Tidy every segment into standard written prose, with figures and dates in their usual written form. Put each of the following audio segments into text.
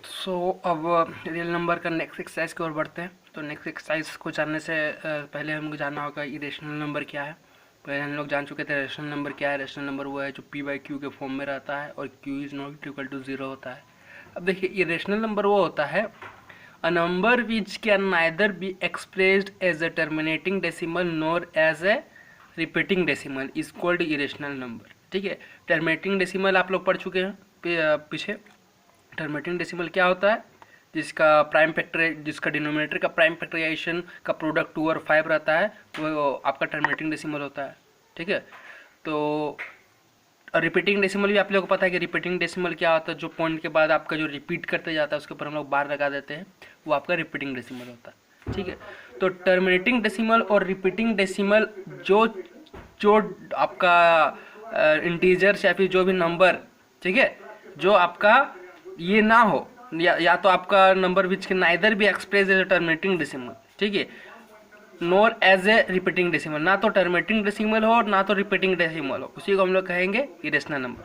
अब real number का next exercise की ओर बढ़ते हैं। तो नेक्स्ट एक्सरसाइज को जानने से पहले हमको जानना होगा इरेशनल नंबर क्या है। पहले हम लोग जान चुके थे रेशनल नंबर क्या है। रेशनल नंबर वो है जो p बाई क्यू के फॉर्म में रहता है और q is not equal to 0 होता है। अब देखिए इरेशनल नंबर वो होता है a number which can neither be expressed as a terminating decimal nor as a repeating decimal is called irrational number. ठीक है, टर्मिनेटिंग डेसिमल आप लोग पढ़ चुके हैं पीछे। टर्मिनेटिंग डेसिमल क्या होता है? जिसका प्राइम फैक्टर, जिसका डिनोमिनेटर का प्राइम फैक्टराइजेशन का प्रोडक्ट 2 और 5 रहता है, वो आपका टर्मिनेटिंग डेसिमल होता है। ठीक है, तो रिपीटिंग डेसिमल भी आप लोगों को पता है कि रिपीटिंग डेसिमल क्या होता है। जो पॉइंट के बाद आपका जो रिपीट करते जाता है उसके ऊपर हम लोग बार लगा देते हैं, वो आपका रिपीटिंग डेसिमल होता है। ठीक है, तो टर्मिनेटिंग डेसिमल और रिपीटिंग डेसिमल जो जो आपका इंटीजर्स या फिर जो भी नंबर, ठीक है, जो आपका ये ना हो, या तो आपका number which can neither be express as a terminating decimal, ठीक है, nor as a repeating decimal, ना तो टर्मिनेटिंग डेसिमल हो ना तो रिपीटिंग डेसिमल हो, उसी को हम लोग कहेंगे इरेशनल नंबर।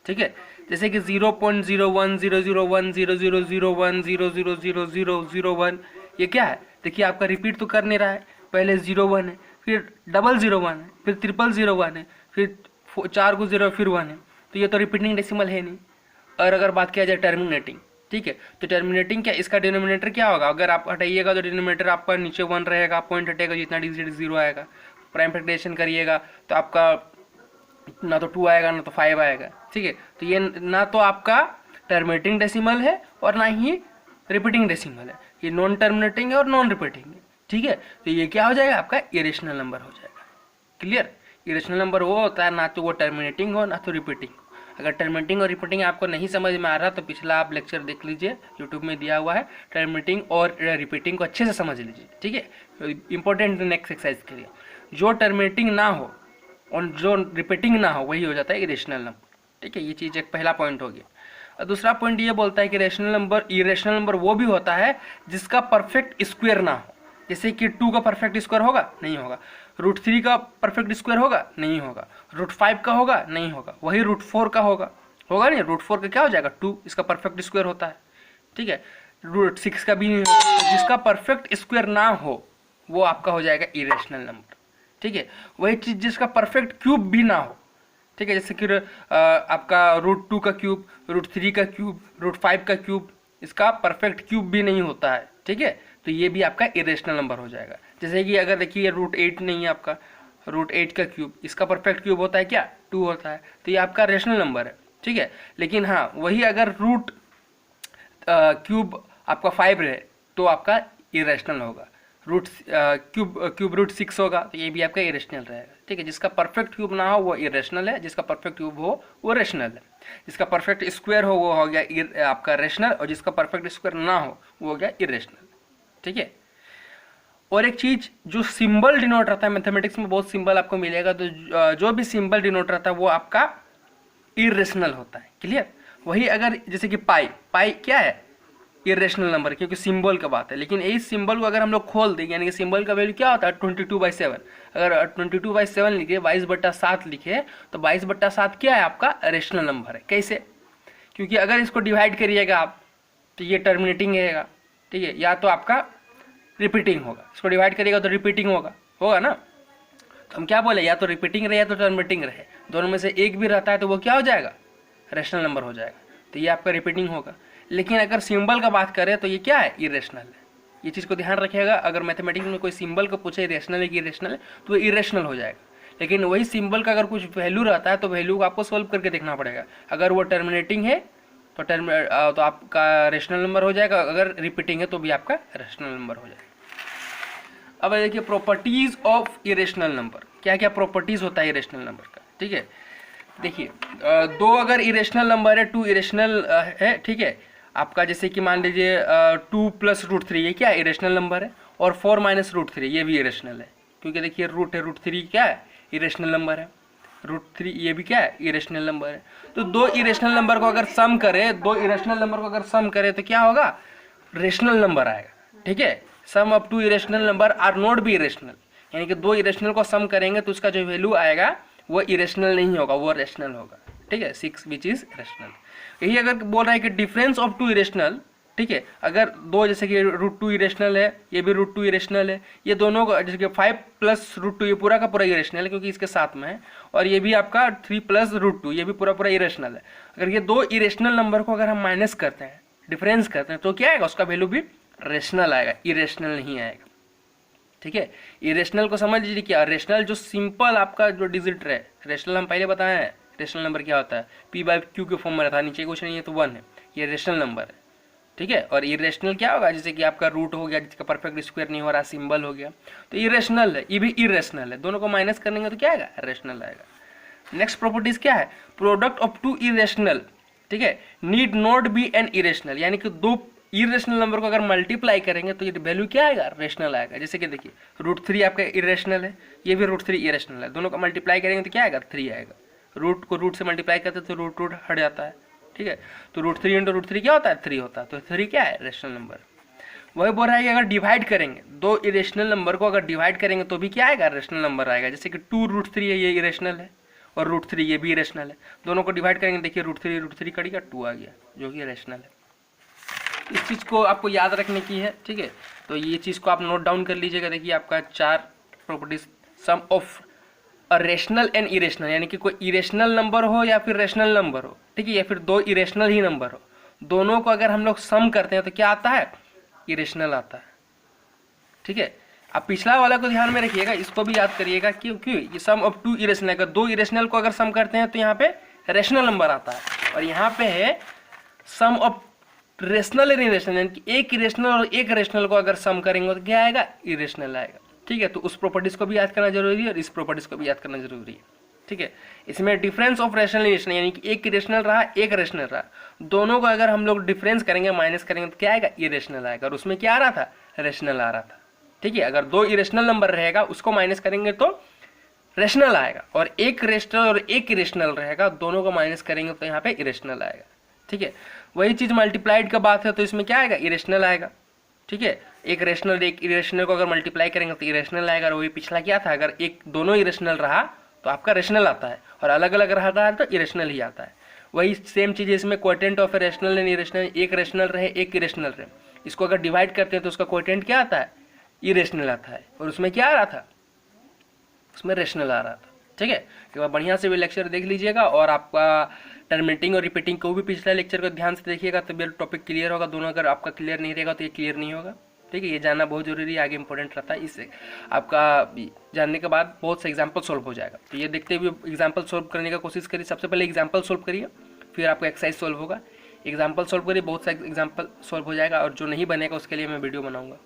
ठीक है, जैसे कि 0.0100010001000001, ये क्या है? देखिए आपका रिपीट तो कर नहीं रहा है। पहले 01 है, फिर 001 है, फिर 0001 है, फिर 4 को 0 फिर 1 है, तो ये तो रिपीटिंग डेसिमल है नहीं। और अगर बात किया जाए टर्मिनेटिंग, ठीक है, तो टर्मिनेटिंग क्या, इसका डिनोमिनेटर क्या होगा? अगर आप हटाइएगा तो डिनोमिनेटर आपका नीचे 1 रहेगा, पॉइंट हटेगा जितना डिजिट 0 आएगा। प्राइम फैक्टराइजेशन करिएगा तो आपका ना तो 2 आएगा ना तो 5 आएगा। ठीक है, तो ये ना तो आपका टर्मिनेटिंग डेसिमल है और ना ही रिपीटिंग डेसिमल है, ये नॉन टर्मिनेटिंग है और नॉन रिपीटिंग है। ठीक है, तो ये क्या हो जाएगा? आपका इरेशनल नंबर हो जाएगा। क्लियर? इरेशनल नंबर वो होता है ना तो वो टर्मिनेटिंग हो ना तो रिपीटिंग हो। अगर टर्मिनेटिंग और रिपीटिंग आपको नहीं समझ में आ रहा तो पिछला आप लेक्चर देख लीजिए, यूट्यूब में दिया हुआ है। टर्मिनेटिंग और रिपीटिंग को अच्छे से समझ लीजिए। ठीक है, इंपॉर्टेंट नेक्स्ट एक्सरसाइज के लिए जो टर्मिनेटिंग ना हो और जो रिपीटिंग ना हो वही हो जाता है इरेशनल नंबर। ठीक है, ये चीज़ एक पहला पॉइंट हो गया। और दूसरा पॉइंट ये बोलता है कि इरेशनल नंबर वो भी होता है जिसका परफेक्ट स्क्वायर ना हो। जैसे कि 2 का परफेक्ट स्क्वायर होगा? नहीं होगा। √3 का परफेक्ट स्क्वायर होगा? नहीं होगा। √5 का होगा? नहीं होगा। वही √4 का होगा? होगा नहीं। √4 का क्या हो जाएगा? 2, इसका परफेक्ट स्क्वायर होता है। ठीक है, √6 का भी नहीं होगा। तो जिसका परफेक्ट स्क्वायर ना हो वो आपका हो जाएगा इरेशनल नंबर। ठीक है, वही चीज जिसका परफेक्ट क्यूब भी ना हो। ठीक है, जैसे कि आपका √2 का क्यूब, √3 का क्यूब, √5 का क्यूब, इसका परफेक्ट क्यूब भी नहीं होता है। ठीक है, तो ये भी आपका इरेशनल नंबर हो जाएगा। जैसे कि अगर देखिए √8 नहीं है आपका, √8 का क्यूब, इसका परफेक्ट क्यूब होता है क्या? 2 होता है, तो ये आपका रेशनल नंबर है। ठीक है, लेकिन हाँ वही अगर रूट क्यूब आपका 5 रहे तो आपका इरेशनल होगा। क्यूब √6 होगा तो ये भी आपका इरेशनल रहेगा। ठीक है, जिसका परफेक्ट क्यूब ना हो वो इरेशनल है, जिसका परफेक्ट क्यूब हो वो रेशनल है। जिसका परफेक्ट स्क्वायर हो वो हो गया आपका रेशनल, और जिसका परफेक्ट स्क्वायर ना हो वो हो गया इरेशनल। ठीक है, और एक चीज जो सिंबल डिनोट रहता है, मैथमेटिक्स में बहुत सिंबल आपको मिलेगा, तो जो भी सिंबल डिनोट रहता है वो आपका इरेशनल होता है। क्लियर? वही अगर जैसे कि पाई क्या है? इरेशनल नंबर, क्योंकि सिंबल का बात है। लेकिन इस सिंबल को अगर हम लोग खोल दें, यानी कि सिंबल का वैल्यू क्या होता है? 22/7। अगर 22/7 लिखे, 22/7 लिखे, तो 22/7 क्या है? आपका रेशनल नंबर है। कैसे? क्योंकि अगर इसको डिवाइड करिएगा आप तो ये टर्मिनेटिंग रहेगा। ठीक है, या तो आपका रिपीटिंग होगा। इसको डिवाइड करिएगा तो रिपीटिंग होगा ना। तो हम क्या बोले, या तो रिपीटिंग रहे या तो टर्मिनेटिंग रहे, दोनों में से एक भी रहता है तो वो क्या हो जाएगा? रेशनल नंबर हो जाएगा। तो ये आपका रिपीटिंग होगा। लेकिन अगर सिंबल का बात करें तो ये क्या है? इरेशनल है। ये चीज़ को ध्यान रखिएगा। अगर मैथमेटिक्स में कोई सिंबल को पूछे रेशनल है कि इरेशनल है तो वो इरेशनल हो जाएगा। लेकिन वही सिंबल का अगर कुछ वैल्यू रहता है तो वैल्यू को आपको सोल्व करके देखना पड़ेगा। अगर वो टर्मिनेटिंग है तो आपका रेशनल नंबर हो जाएगा, अगर रिपीटिंग है तो भी आपका रेशनल नंबर हो जाएगा। अब देखिए प्रॉपर्टीज ऑफ इरेशनल नंबर, क्या क्या प्रॉपर्टीज होता है इरेशनल नंबर का। ठीक है, देखिए 2 अगर इरेशनल नंबर है, 2 इरेशनल है। ठीक है, आपका जैसे कि मान लीजिए 2 + √3 ये क्या है? इरेशनल नंबर है। और 4 - √3 ये भी इरेशनल है, क्योंकि देखिए रूट है, √3 क्या है? इरेशनल नंबर है। √3 ये भी क्या है? इरेशनल नंबर है। तो 2 इरेशनल नंबर को अगर सम करें, 2 इरेशनल नंबर को अगर सम करें तो क्या होगा? रेशनल नंबर आएगा। ठीक है, sum of 2 irrational number are not be irrational, यानी कि 2 इरेशनल को सम करेंगे तो उसका जो वैल्यू आएगा वो इरेशनल नहीं होगा, वो रेशनल होगा। ठीक है, 6 विच इज रेशनल। यही अगर बोल रहा है कि डिफरेंस ऑफ टू इरेशनल, ठीक है, अगर दो जैसे कि √2 इरेशनल है, ये भी √2 इरेशनल है, ये दोनों का जैसे कि 5 + √2 ये पूरा का पूरा इरेशनल है क्योंकि इसके साथ में है, और ये भी आपका 3 + √2 ये भी पूरा पूरा इरेशनल है। अगर ये दो इरेशनल नंबर को अगर हम माइनस करते हैं, डिफरेंस करते हैं, तो क्या आएगा, उसका वैल्यू भी रेशनल आएगा, इरेशनल नहीं आएगा। ठीक है, इरेशनल को समझ लीजिए क्या, रेशनल जो सिंपल आपका जो डिजिट है, रेशनल हम पहले बताए हैं, रेशनल नंबर क्या होता है, p/q के फॉर्म में रहता है, नीचे कुछ नहीं है तो 1 है, ये रेशनल नंबर है। ठीक है, और इरेशनल क्या होगा, जैसे कि आपका रूट हो गया जिसका परफेक्ट स्क्वायर नहीं हो रहा, सिंबल हो गया, तो इरेशनल है, ये भी इरेशनल है, दोनों को माइनस करेंगे तो क्या आएगा, रेशनल आएगा। नेक्स्ट प्रॉपर्टीज क्या है, प्रोडक्ट ऑफ टू इरेशनल, ठीक है, need not be an irrational, यानी कि दो इरेशनल नंबर को अगर मल्टीप्लाई करेंगे तो ये वैल्यू क्या आएगा, रेशनल आएगा। जैसे कि देखिए √3 आपका इरेशनल है, ये भी √3 इरेशनल है, दोनों को मल्टीप्लाई करेंगे तो क्या आएगा, 3 आएगा। रूट को रूट से मल्टीप्लाई करते तो रूट हट जाता है। ठीक है, तो √3 × √3 क्या होता है, 3 होता है, तो 3 क्या है, रेशनल नंबर। वही बोल रहा है कि अगर डिवाइड करेंगे, दो इरेशनल नंबर को अगर डिवाइड करेंगे तो भी क्या आएगा, रेशनल नंबर आएगा। जैसे कि 2√3 है, ये इरेशनल है, और √3 ये भी इरेशनल है, दोनों को डिवाइड करेंगे, देखिए √3 कट गया, 2 आ गया, जो कि रेशनल है। इस चीज़ को आपको याद रखने की है। ठीक है, तो ये चीज़ को आप नोट डाउन कर लीजिएगा। देखिए आपका 4 properties, sum of a rational and irrational, यानी कि कोई इरेशनल नंबर हो या फिर रेशनल नंबर हो, ठीक है, या फिर दो इरेशनल ही नंबर हो, दोनों को अगर हम लोग सम करते हैं तो क्या आता है, इरेशनल आता है। ठीक है, आप पिछला वाला को ध्यान में रखिएगा, इसको भी याद करिएगा, क्योंकि ये सम ऑफ टू इरेशनल, अगर दो इरेशनल को अगर सम करते हैं तो यहाँ पे रेशनल नंबर आता है, और यहाँ पे है sum of rational and irrational, यानी कि एक इरेशनल और एक रेशनल को अगर सम करेंगे तो क्या आएगा, इरेशनल आएगा। ठीक है, तो उस प्रॉपर्टीज को भी याद करना जरूरी है और इस प्रॉपर्टीज को भी याद करना जरूरी है। ठीक है, इसमें डिफरेंस ऑफ रेशनल इरेशनल, यानी कि एक इरेशनल रहा एक रेशनल रहा, दोनों को अगर हम लोग डिफरेंस करेंगे, माइनस करेंगे तो क्या आएगा, इरेशनल आएगा, और उसमें क्या आ रहा था, रेशनल आ रहा था। ठीक है, अगर दो इरेशनल नंबर रहेगा उसको माइनस करेंगे तो रेशनल आएगा, और एक रेशनल और एक इरेशनल रहेगा, दोनों को माइनस करेंगे तो यहाँ पे इरेशनल आएगा। ठीक है, वही चीज मल्टीप्लाइड का बात है तो इसमें क्या आएगा, इरेशनल आएगा। ठीक है, एक रेशनल एक इरेशनल को अगर मल्टीप्लाई करेंगे तो इरेशनल आएगा, और वही पिछला क्या था, अगर एक दोनों इरेशनल रहा तो आपका रेशनल आता है, और अलग अलग रहता है तो इरेशनल ही आता है। वही सेम चीज इसमें quotient of rational and irrational, एक रेशनल रहे एक इरेशनल रहे, इसको अगर डिवाइड करते हैं तो उसका क्वोटिएंट क्या आता है, इरेशनल आता है, और उसमें क्या आ रहा था, उसमें रेशनल आ रहा था। ठीक है, एक बार बढ़िया से भी लेक्चर देख लीजिएगा, और आपका टर्मिनेटिंग और रिपीटिंग को भी पिछला लेक्चर को ध्यान से देखिएगा, तब ये टॉपिक क्लियर होगा। दोनों अगर आपका क्लियर नहीं रहेगा तो ये क्लियर नहीं होगा। ठीक है, ये जानना बहुत जरूरी है, आगे इंपॉर्टेंट रहता है। इससे आपका जानने के बाद बहुत से एग्जाम्पल सोल्व हो जाएगा। तो ये देखते हुए एग्जाम्पल सोल्व करने का कोशिश करिए। सबसे पहले एग्जाम्पल सोल्व करिए, फिर आपका एक्सरसाइज सोल्व होगा। एग्जाम्पल सोल्व करिए, बहुत सा एग्जाम्पल सोल्व हो जाएगा, और जो नहीं बनेगा उसके लिए मैं वीडियो बनाऊंगा।